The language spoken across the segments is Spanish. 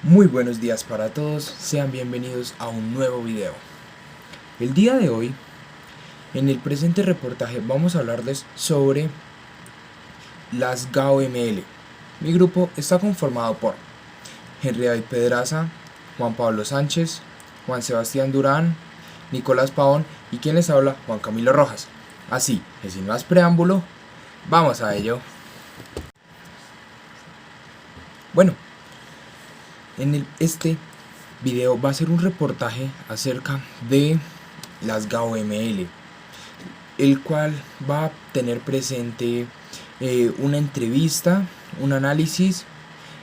Muy buenos días para todos, sean bienvenidos a un nuevo video. El día de hoy, en el presente reportaje vamos a hablarles sobre las GAO-ML. Mi grupo está conformado por Henry David Pedraza, Juan Pablo Sánchez, Juan Sebastián Durán, Nicolás Pavón y quien les habla, Juan Camilo Rojas. Así que sin más preámbulo, vamos a ello. Bueno, este video va a ser un reportaje acerca de las GAO-ML, el cual va a tener presente una entrevista, un análisis,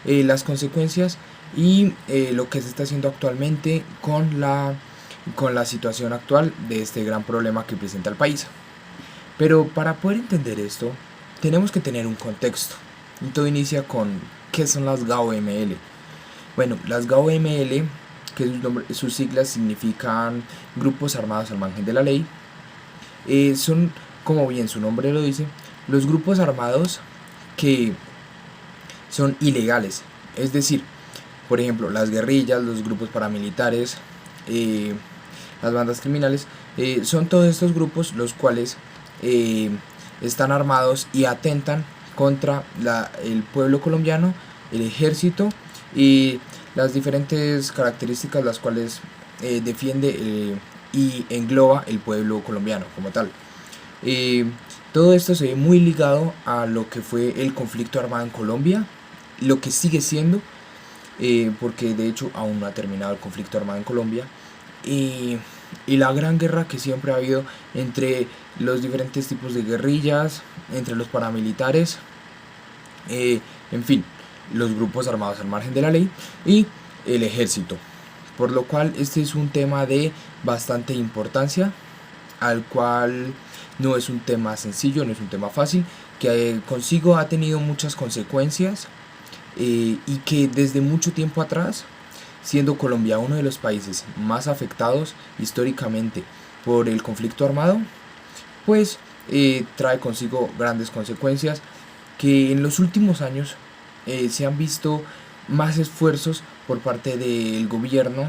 las consecuencias y lo que se está haciendo actualmente con la situación actual de este gran problema que presenta el país. Pero para poder entender esto, tenemos que tener un contexto. Y todo inicia con ¿qué son las GAO-ML? Bueno, las GAO-ML, que sus siglas significan Grupos Armados al Margen de la Ley, son, como bien su nombre lo dice, los grupos armados que son ilegales. Es decir, por ejemplo, las guerrillas, los grupos paramilitares, eh, las bandas criminales, son todos estos grupos los cuales están armados y atentan contra el pueblo colombiano, el ejército y las diferentes características las cuales defiende y engloba el pueblo colombiano como tal. Eh, Todo esto se ve muy ligado a lo que fue el conflicto armado en Colombia, lo que sigue siendo, porque de hecho aún no ha terminado el conflicto armado en Colombia, y, y la gran guerra que siempre ha habido entre los diferentes tipos de guerrillas, entre los paramilitares, en fin, los grupos armados al margen de la ley y el ejército. Por lo cual este es un tema de bastante importancia, al cual no es un tema sencillo, no es un tema fácil, que consigo ha tenido muchas consecuencias, y que desde mucho tiempo atrás, siendo Colombia uno de los países más afectados históricamente por el conflicto armado, pues trae consigo grandes consecuencias que en los últimos años se han visto más esfuerzos por parte del gobierno,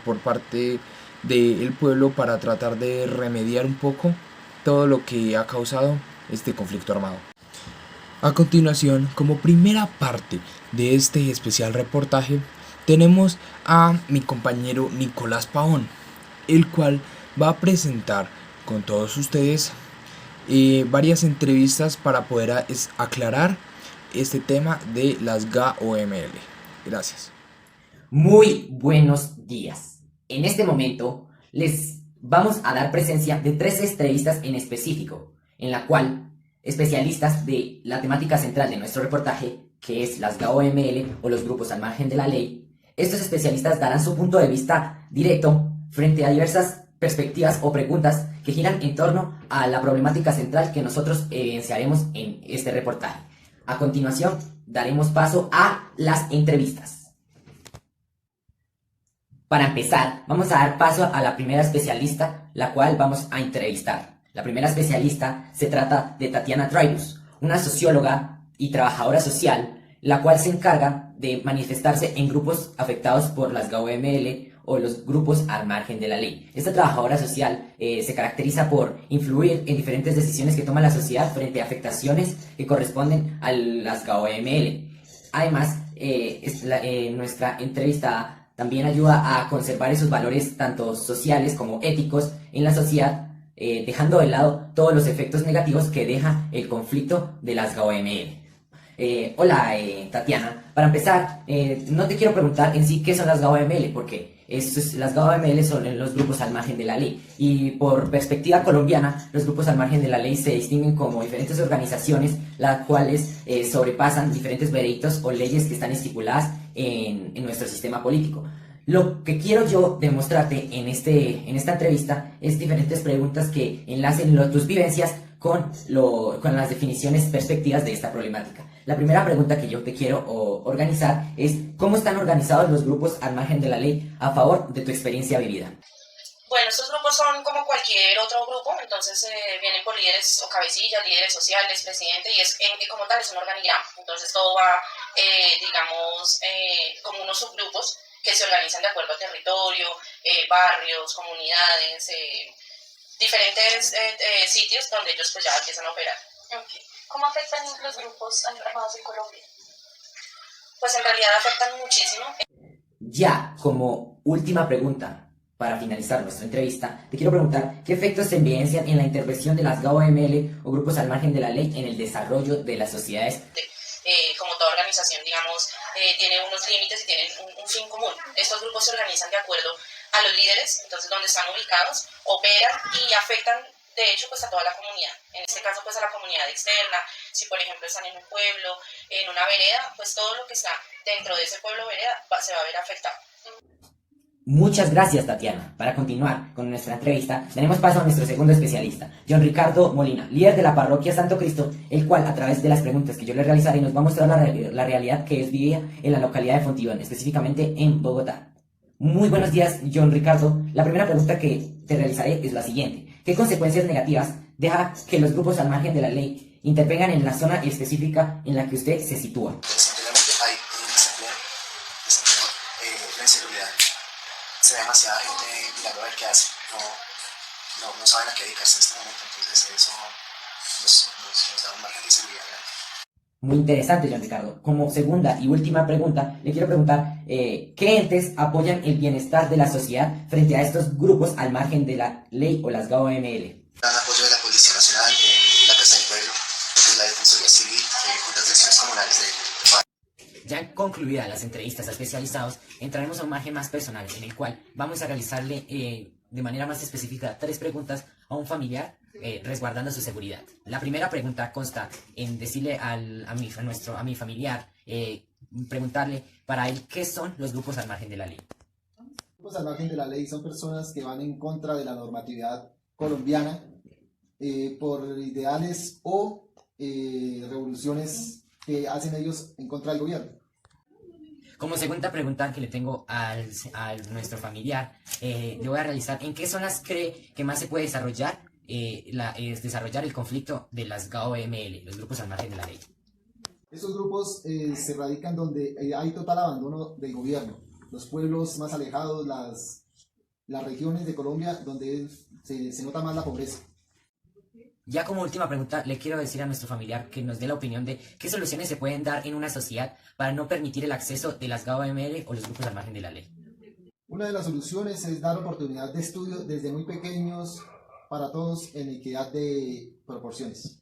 por parte del pueblo para tratar de remediar un poco todo lo que ha causado este conflicto armado. A continuación, como primera parte de este especial reportaje, tenemos a mi compañero Nicolás Pavón, el cual va a presentar con todos ustedes varias entrevistas para poder aclarar este tema de las GAO-ML. Gracias. Muy buenos días. En este momento les vamos a dar presencia de tres entrevistas en específico, en la cual especialistas de la temática central de nuestro reportaje, que es las GAO-ML o los grupos al margen de la ley, estos especialistas darán su punto de vista directo frente a diversas perspectivas o preguntas que giran en torno a la problemática central que nosotros evidenciaremos en este reportaje. A continuación, daremos paso a las entrevistas. Para empezar, vamos a dar paso a la primera especialista, la cual vamos a entrevistar. La primera especialista se trata de Tatiana Dreyfus, una socióloga y trabajadora social, la cual se encarga de manifestarse en grupos afectados por las GAO-ML o los grupos al margen de la ley. Esta trabajadora social se caracteriza por influir en diferentes decisiones que toma la sociedad frente a afectaciones que corresponden a las GAO-ML. Además, nuestra entrevistada también ayuda a conservar esos valores tanto sociales como éticos en la sociedad, dejando de lado todos los efectos negativos que deja el conflicto de las GAO-ML. Hola, Tatiana. Para empezar, no te quiero preguntar en sí qué son las GAO-ML, porque las GAO-ML son los grupos al margen de la ley. Y por perspectiva colombiana, los grupos al margen de la ley se distinguen como diferentes organizaciones, las cuales sobrepasan diferentes veredictos o leyes que están estipuladas en nuestro sistema político. Lo que quiero yo demostrarte en esta entrevista es diferentes preguntas que enlacen tus vivencias con las definiciones perspectivas de esta problemática. La primera pregunta que yo te quiero organizar es ¿cómo están organizados los grupos al margen de la ley a favor de tu experiencia vivida? Bueno, estos grupos son como cualquier otro grupo, entonces vienen por líderes o cabecillas, líderes sociales, presidente, y como tal es un organigrama. Entonces todo va, digamos, como unos subgrupos que se organizan de acuerdo a territorio, barrios, comunidades, diferentes sitios donde ellos pues ya empiezan a operar. Okay. ¿Cómo afectan los grupos armados en Colombia? Pues en realidad afectan muchísimo. Ya, como última pregunta, para finalizar nuestra entrevista, te quiero preguntar ¿qué efectos se evidencian en la intervención de las GAO-ML o grupos al margen de la ley en el desarrollo de las sociedades? Como toda organización, digamos, tiene unos límites y tienen un fin común. Estos grupos se organizan de acuerdo a los líderes, entonces donde están ubicados, operan y afectan, de hecho, pues a toda la comunidad. En este caso, pues a la comunidad externa. Si, por ejemplo, están en un pueblo, en una vereda, pues todo lo que está dentro de ese pueblo vereda se va a ver afectado. Muchas gracias, Tatiana. Para continuar con nuestra entrevista, daremos paso a nuestro segundo especialista, John Ricardo Molina, líder de la parroquia Santo Cristo, el cual, a través de las preguntas que yo le realizaré, nos va a mostrar la realidad que es vivida en la localidad de Fontibón, específicamente en Bogotá. Muy buenos días, John Ricardo. La primera pregunta que te realizaré es la siguiente. ¿Qué consecuencias negativas deja que los grupos al margen de la ley intervengan en la zona específica en la que usted se sitúa? Simplemente hay un desempleo, la inseguridad. Se ve demasiada gente mirando a ver qué hace, no saben a qué dedicarse en este momento, entonces eso nos da un margen de inseguridad grande. Muy interesante, John Ricardo. Como segunda y última pregunta, le quiero preguntar ¿qué entes apoyan el bienestar de la sociedad frente a estos grupos al margen de la ley o las GAO-ML? Dan apoyo de la Policía Nacional, la Casa del Pueblo, la Defensoría Civil, juntas de acciones comunales de... Ya concluidas las entrevistas a especializados, entraremos a un margen más personal en el cual vamos a realizarle de manera más específica 3 preguntas a un familiar resguardando su seguridad. La primera pregunta consta en decirle a mi familiar, preguntarle para él qué son los grupos al margen de la ley. Los grupos al margen de la ley son personas que van en contra de la normatividad colombiana por ideales o revoluciones que hacen ellos en contra del gobierno. Como segunda pregunta que le tengo a nuestro familiar, le voy a realizar ¿en qué zonas cree que más se puede desarrollar el conflicto de las GAO-ML, los grupos al margen de la ley? Estos grupos se radican donde hay total abandono del gobierno, los pueblos más alejados, las regiones de Colombia donde se nota más la pobreza. Ya como última pregunta, le quiero decir a nuestro familiar que nos dé la opinión de qué soluciones se pueden dar en una sociedad para no permitir el acceso de las GAO-ML o los grupos al margen de la ley. Una de las soluciones es dar oportunidad de estudio desde muy pequeños para todos en equidad de proporciones.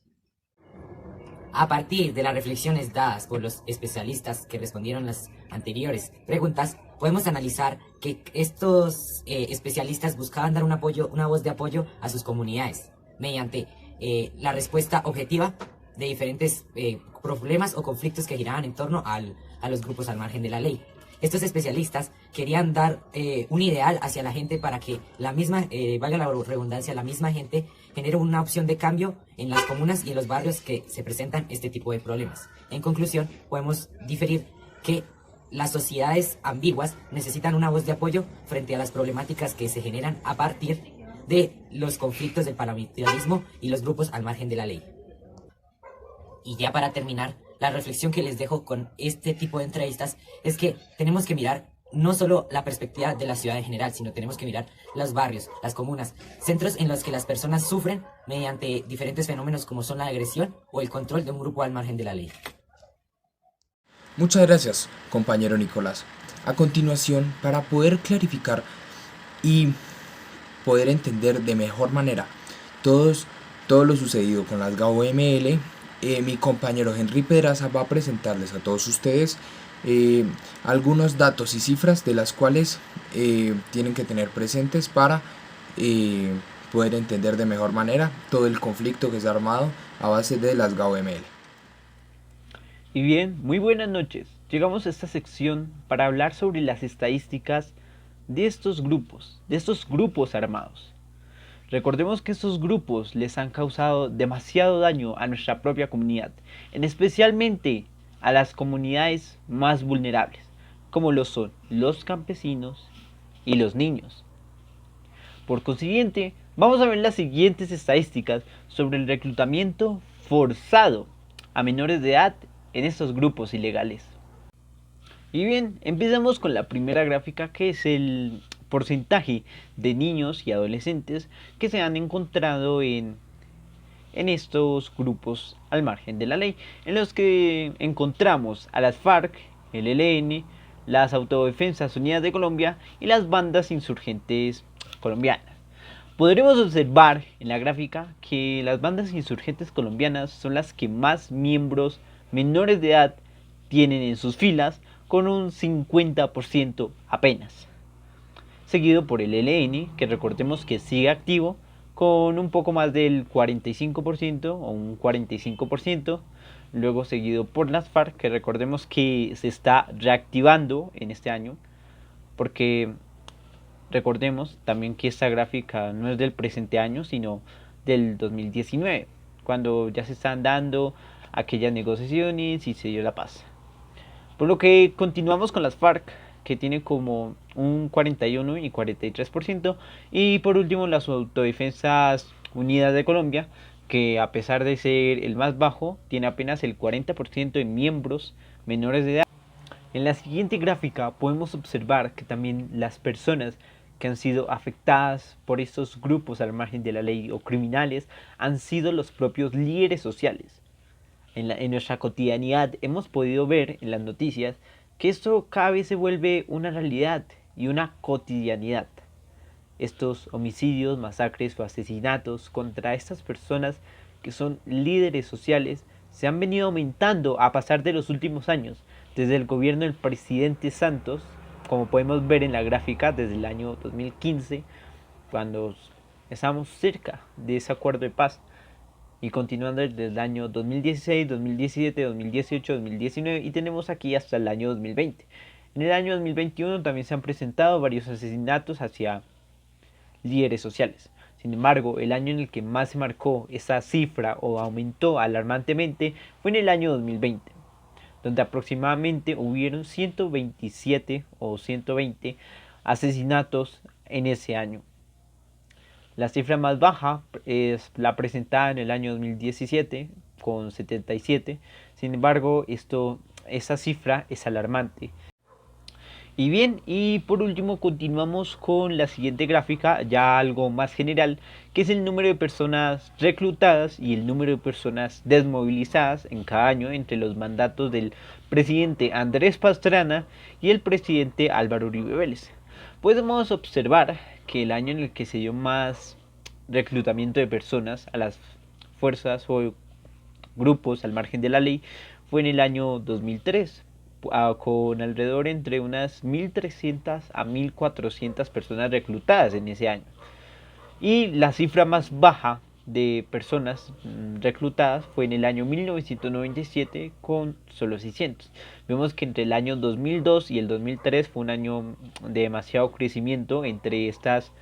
A partir de las reflexiones dadas por los especialistas que respondieron las anteriores preguntas, podemos analizar que estos especialistas buscaban dar una voz de apoyo a sus comunidades mediante la respuesta objetiva de diferentes problemas o conflictos que giraban en torno a los grupos al margen de la ley. Estos especialistas querían dar un ideal hacia la gente para que la misma, valga la redundancia, la misma gente genere una opción de cambio en las comunas y en los barrios que se presentan este tipo de problemas. En conclusión, podemos diferir que las sociedades ambiguas necesitan una voz de apoyo frente a las problemáticas que se generan a partir de los conflictos del paramilitarismo y los grupos al margen de la ley. Y ya para terminar, la reflexión que les dejo con este tipo de entrevistas es que tenemos que mirar no solo la perspectiva de la ciudad en general, sino tenemos que mirar los barrios, las comunas, centros en los que las personas sufren mediante diferentes fenómenos como son la agresión o el control de un grupo al margen de la ley. Muchas gracias, compañero Nicolás. A continuación, para poder clarificar y poder entender de mejor manera todo lo sucedido con las GAO-ML, mi compañero Henry Pedraza va a presentarles a todos ustedes algunos datos y cifras de las cuales tienen que tener presentes para poder entender de mejor manera todo el conflicto que se ha armado a base de las GAO-ML. Y bien, muy buenas noches. Llegamos a esta sección para hablar sobre las estadísticas de estos grupos armados. Recordemos que estos grupos les han causado demasiado daño a nuestra propia comunidad, especialmente a las comunidades más vulnerables, como lo son los campesinos y los niños. Por consiguiente, vamos a ver las siguientes estadísticas sobre el reclutamiento forzado a menores de edad en estos grupos ilegales. Y bien, empezamos con la primera gráfica, que es el porcentaje de niños y adolescentes que se han encontrado en estos grupos al margen de la ley, en los que encontramos a las FARC, el ELN, las Autodefensas Unidas de Colombia y las bandas insurgentes colombianas. Podremos observar en la gráfica que las bandas insurgentes colombianas son las que más miembros menores de edad tienen en sus filas, con un 50% apenas, seguido por el ELN, que recordemos que sigue activo con un poco más del 45% o un 45%, luego seguido por las FARC, que recordemos que se está reactivando en este año, porque recordemos también que esta gráfica no es del presente año, sino del 2019, cuando ya se están dando aquellas negociaciones y se dio la paz. Por lo que continuamos con las FARC, que tiene como un 41 y 43%, y por último las Autodefensas Unidas de Colombia, que a pesar de ser el más bajo, tiene apenas el 40% de miembros menores de edad. En la siguiente gráfica podemos observar que también las personas que han sido afectadas por estos grupos al margen de la ley o criminales han sido los propios líderes sociales. En nuestra cotidianidad hemos podido ver en las noticias que esto cada vez se vuelve una realidad y una cotidianidad. Estos homicidios, masacres o asesinatos contra estas personas que son líderes sociales se han venido aumentando a pasar de los últimos años, desde el gobierno del presidente Santos, como podemos ver en la gráfica, desde el año 2015, cuando estábamos cerca de ese acuerdo de paz, y continuando desde el año 2016, 2017, 2018, 2019 y tenemos aquí hasta el año 2020. En el año 2021 también se han presentado varios asesinatos hacia líderes sociales. Sin embargo, el año en el que más se marcó esa cifra o aumentó alarmantemente fue en el año 2020, donde aproximadamente hubieron 127 o 120 asesinatos en ese año. La cifra más baja es la presentada en el año 2017 con 77. Sin embargo, esa cifra es alarmante. Y bien, y por último continuamos con la siguiente gráfica, ya algo más general, que es el número de personas reclutadas y el número de personas desmovilizadas en cada año entre los mandatos del presidente Andrés Pastrana y el presidente Álvaro Uribe Vélez. Podemos observar que el año en el que se dio más reclutamiento de personas a las fuerzas o grupos al margen de la ley fue en el año 2003, con alrededor entre unas 1.300 a 1.400 personas reclutadas en ese año. Y la cifra más baja de personas reclutadas fue en el año 1997 con solo 600. Vemos que entre el año 2002 y el 2003 fue un año de demasiado crecimiento entre estas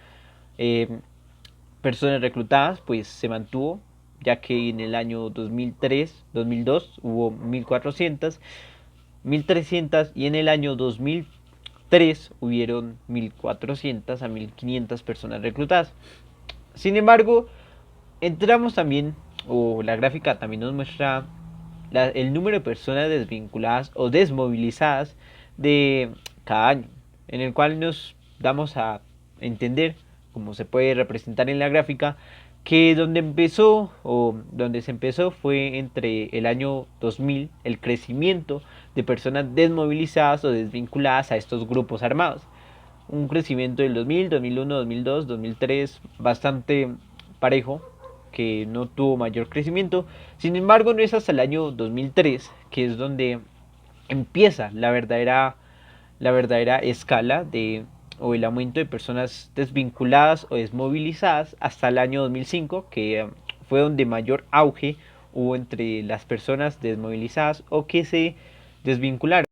personas reclutadas, pues se mantuvo, ya que en el año 2002 hubo 1.400, 1.300 y en el año 2003 hubieron 1.400 a 1.500 personas reclutadas. Sin embargo, entramos también, o la gráfica también nos muestra el número de personas desvinculadas o desmovilizadas de cada año, en el cual nos damos a entender, como se puede representar en la gráfica, que donde se empezó fue entre el año 2000 el crecimiento de personas desmovilizadas o desvinculadas a estos grupos armados. Un crecimiento del 2000, 2001, 2002, 2003 bastante parejo, que no tuvo mayor crecimiento. Sin embargo, no es hasta el año 2003 que es donde empieza la verdadera escala o el aumento de personas desvinculadas o desmovilizadas hasta el año 2005, que fue donde mayor auge hubo entre las personas desmovilizadas o que se desvincularon.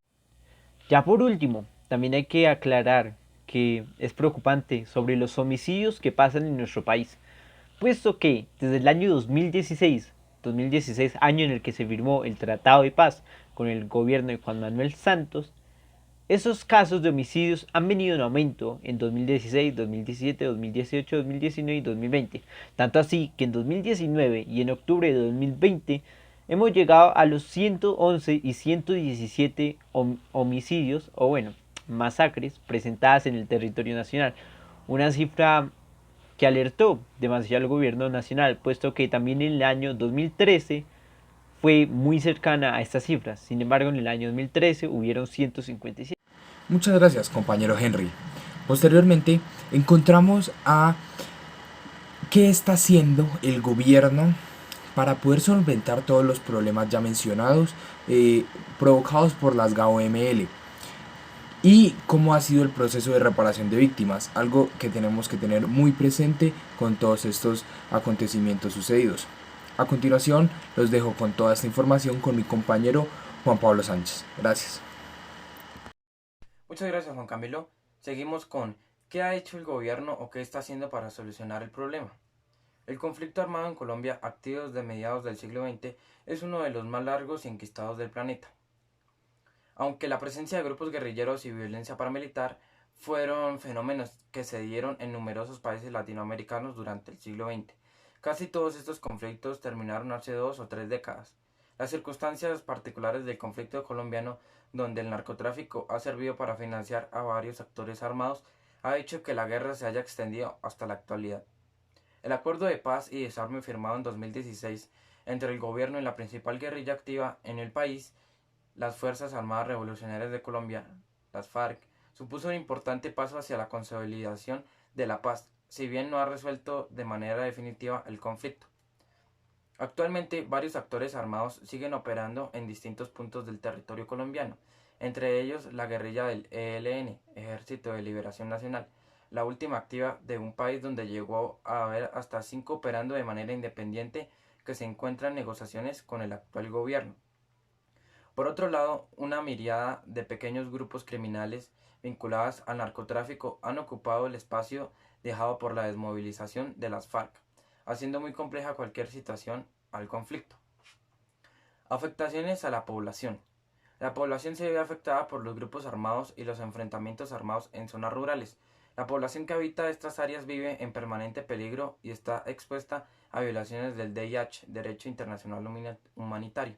Ya por último, también hay que aclarar que es preocupante sobre los homicidios que pasan en nuestro país, puesto que desde el año 2016, año en el que se firmó el Tratado de Paz con el gobierno de Juan Manuel Santos, esos casos de homicidios han venido en aumento en 2016, 2017, 2018, 2019 y 2020. Tanto así que en 2019 y en octubre de 2020 hemos llegado a los 111 y 117 homicidios, o bueno, masacres presentadas en el territorio nacional. Una cifra que alertó demasiado al gobierno nacional, puesto que también en el año 2013 fue muy cercana a estas cifras. Sin embargo, en el año 2013 hubieron 157. Muchas gracias, compañero Henry. Posteriormente, encontramos a qué está haciendo el gobierno para poder solventar todos los problemas ya mencionados provocados por las GAO-ML y cómo ha sido el proceso de reparación de víctimas, algo que tenemos que tener muy presente con todos estos acontecimientos sucedidos. A continuación, los dejo con toda esta información con mi compañero Juan Pablo Sánchez. Gracias. Muchas gracias, Juan Camilo. Seguimos con ¿qué ha hecho el gobierno o qué está haciendo para solucionar el problema? El conflicto armado en Colombia, activo desde mediados del siglo XX, es uno de los más largos y enquistados del planeta. Aunque la presencia de grupos guerrilleros y violencia paramilitar fueron fenómenos que se dieron en numerosos países latinoamericanos durante el siglo XX, casi todos estos conflictos terminaron hace 2 o 3 décadas. Las circunstancias particulares del conflicto colombiano, donde el narcotráfico ha servido para financiar a varios actores armados, ha hecho que la guerra se haya extendido hasta la actualidad. El acuerdo de paz y desarme firmado en 2016 entre el gobierno y la principal guerrilla activa en el país, las Fuerzas Armadas Revolucionarias de Colombia, las FARC, supuso un importante paso hacia la consolidación de la paz, si bien no ha resuelto de manera definitiva el conflicto. Actualmente, varios actores armados siguen operando en distintos puntos del territorio colombiano, entre ellos la guerrilla del ELN, Ejército de Liberación Nacional, la última activa de un país donde llegó a haber hasta 5 operando de manera independiente que se encuentran en negociaciones con el actual gobierno. Por otro lado, una miríada de pequeños grupos criminales vinculados al narcotráfico han ocupado el espacio dejado por la desmovilización de las FARC, haciendo muy compleja cualquier situación al conflicto. Afectaciones a la población. La población se ve afectada por los grupos armados y los enfrentamientos armados en zonas rurales. La población que habita estas áreas vive en permanente peligro y está expuesta a violaciones del DIH, Derecho Internacional Humanitario,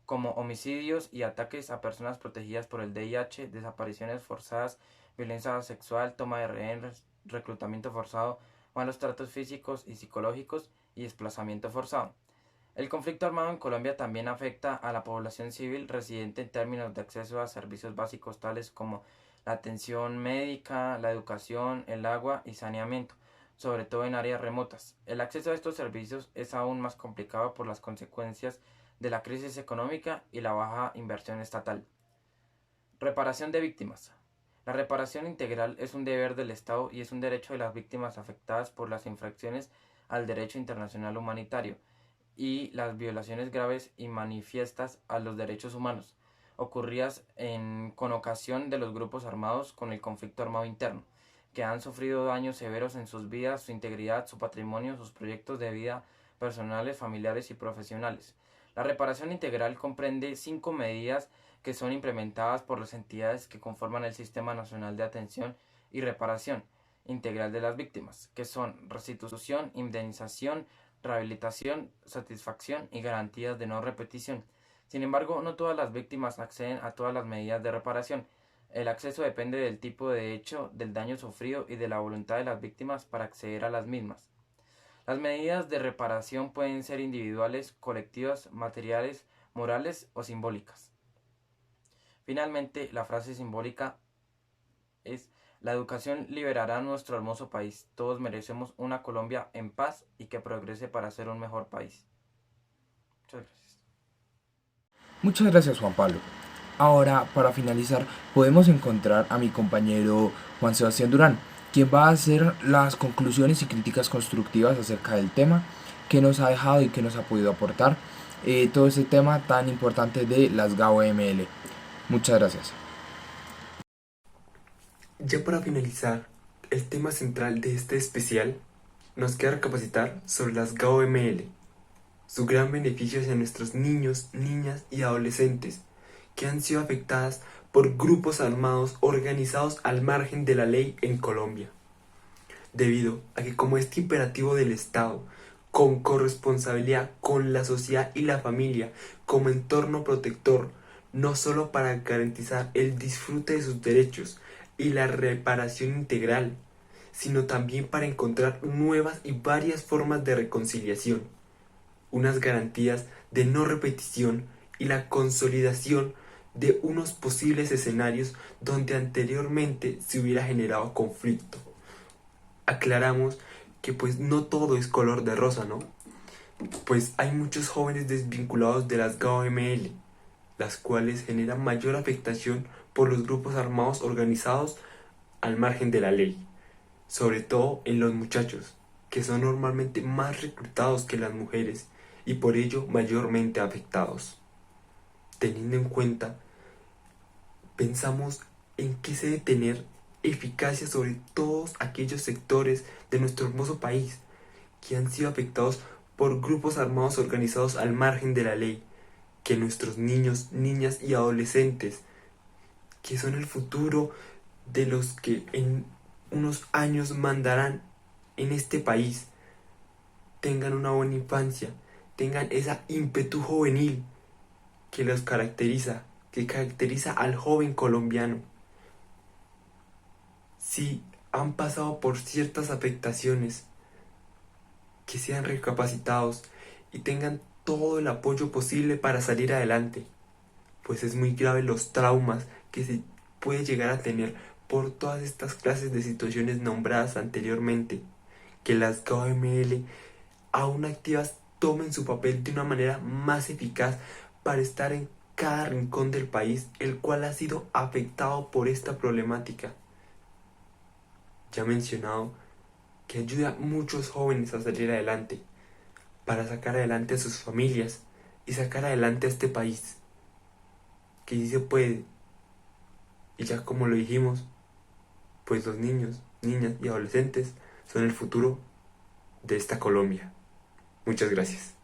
como homicidios y ataques a personas protegidas por el DIH, desapariciones forzadas, violencia sexual, toma de rehenes, reclutamiento forzado, malos tratos físicos y psicológicos y desplazamiento forzado. El conflicto armado en Colombia también afecta a la población civil residente en términos de acceso a servicios básicos tales como la atención médica, la educación, el agua y saneamiento, sobre todo en áreas remotas. El acceso a estos servicios es aún más complicado por las consecuencias de la crisis económica y la baja inversión estatal. Reparación de víctimas. La reparación integral es un deber del Estado y es un derecho de las víctimas afectadas por las infracciones al derecho internacional humanitario y las violaciones graves y manifiestas a los derechos humanos, ocurridas con ocasión de los grupos armados con el conflicto armado interno, que han sufrido daños severos en sus vidas, su integridad, su patrimonio, sus proyectos de vida personales, familiares y profesionales. La reparación integral comprende 5 medidas que son implementadas por las entidades que conforman el Sistema Nacional de Atención y Reparación Integral de las Víctimas, que son restitución, indemnización, rehabilitación, satisfacción y garantías de no repetición. Sin embargo, no todas las víctimas acceden a todas las medidas de reparación. El acceso depende del tipo de hecho, del daño sufrido y de la voluntad de las víctimas para acceder a las mismas. Las medidas de reparación pueden ser individuales, colectivas, materiales, morales o simbólicas. Finalmente, la frase simbólica es: la educación liberará nuestro hermoso país. Todos merecemos una Colombia en paz y que progrese para ser un mejor país. Muchas gracias. Muchas gracias, Juan Pablo. Ahora, para finalizar, podemos encontrar a mi compañero Juan Sebastián Durán, quien va a hacer las conclusiones y críticas constructivas acerca del tema que nos ha dejado y que nos ha podido aportar todo ese tema tan importante de las GAO-ML. Muchas gracias. Ya para finalizar, el tema central de este especial, nos queda recapacitar sobre las GAO-ML, su gran beneficio hacia nuestros niños, niñas y adolescentes, que han sido afectadas por grupos armados organizados al margen de la ley en Colombia, debido a que como este imperativo del Estado con corresponsabilidad con la sociedad y la familia como entorno protector, no solo para garantizar el disfrute de sus derechos y la reparación integral, sino también para encontrar nuevas y varias formas de reconciliación, unas garantías de no repetición y la consolidación de unos posibles escenarios donde anteriormente se hubiera generado conflicto. Aclaramos que pues no todo es color de rosa, ¿no? Pues hay muchos jóvenes desvinculados de las GAO-ML, las cuales generan mayor afectación por los grupos armados organizados al margen de la ley, sobre todo en los muchachos, que son normalmente más reclutados que las mujeres y por ello mayormente afectados. Teniendo en cuenta, pensamos en que se debe tener eficacia sobre todos aquellos sectores de nuestro hermoso país que han sido afectados por grupos armados organizados al margen de la ley, que nuestros niños, niñas y adolescentes, que son el futuro de los que en unos años mandarán en este país, tengan una buena infancia, tengan esa ímpetu juvenil que los caracteriza, que caracteriza al joven colombiano. Si han pasado por ciertas afectaciones, que sean recapacitados y tengan todo el apoyo posible para salir adelante, pues es muy grave los traumas que se puede llegar a tener por todas estas clases de situaciones nombradas anteriormente. Que las GAO-ML aún activas tomen su papel de una manera más eficaz para estar en cada rincón del país el cual ha sido afectado por esta problemática. Ya he mencionado que ayuda a muchos jóvenes a salir adelante, para sacar adelante a sus familias y sacar adelante a este país, que sí se puede. Y ya como lo dijimos, pues los niños, niñas y adolescentes son el futuro de esta Colombia. Muchas gracias.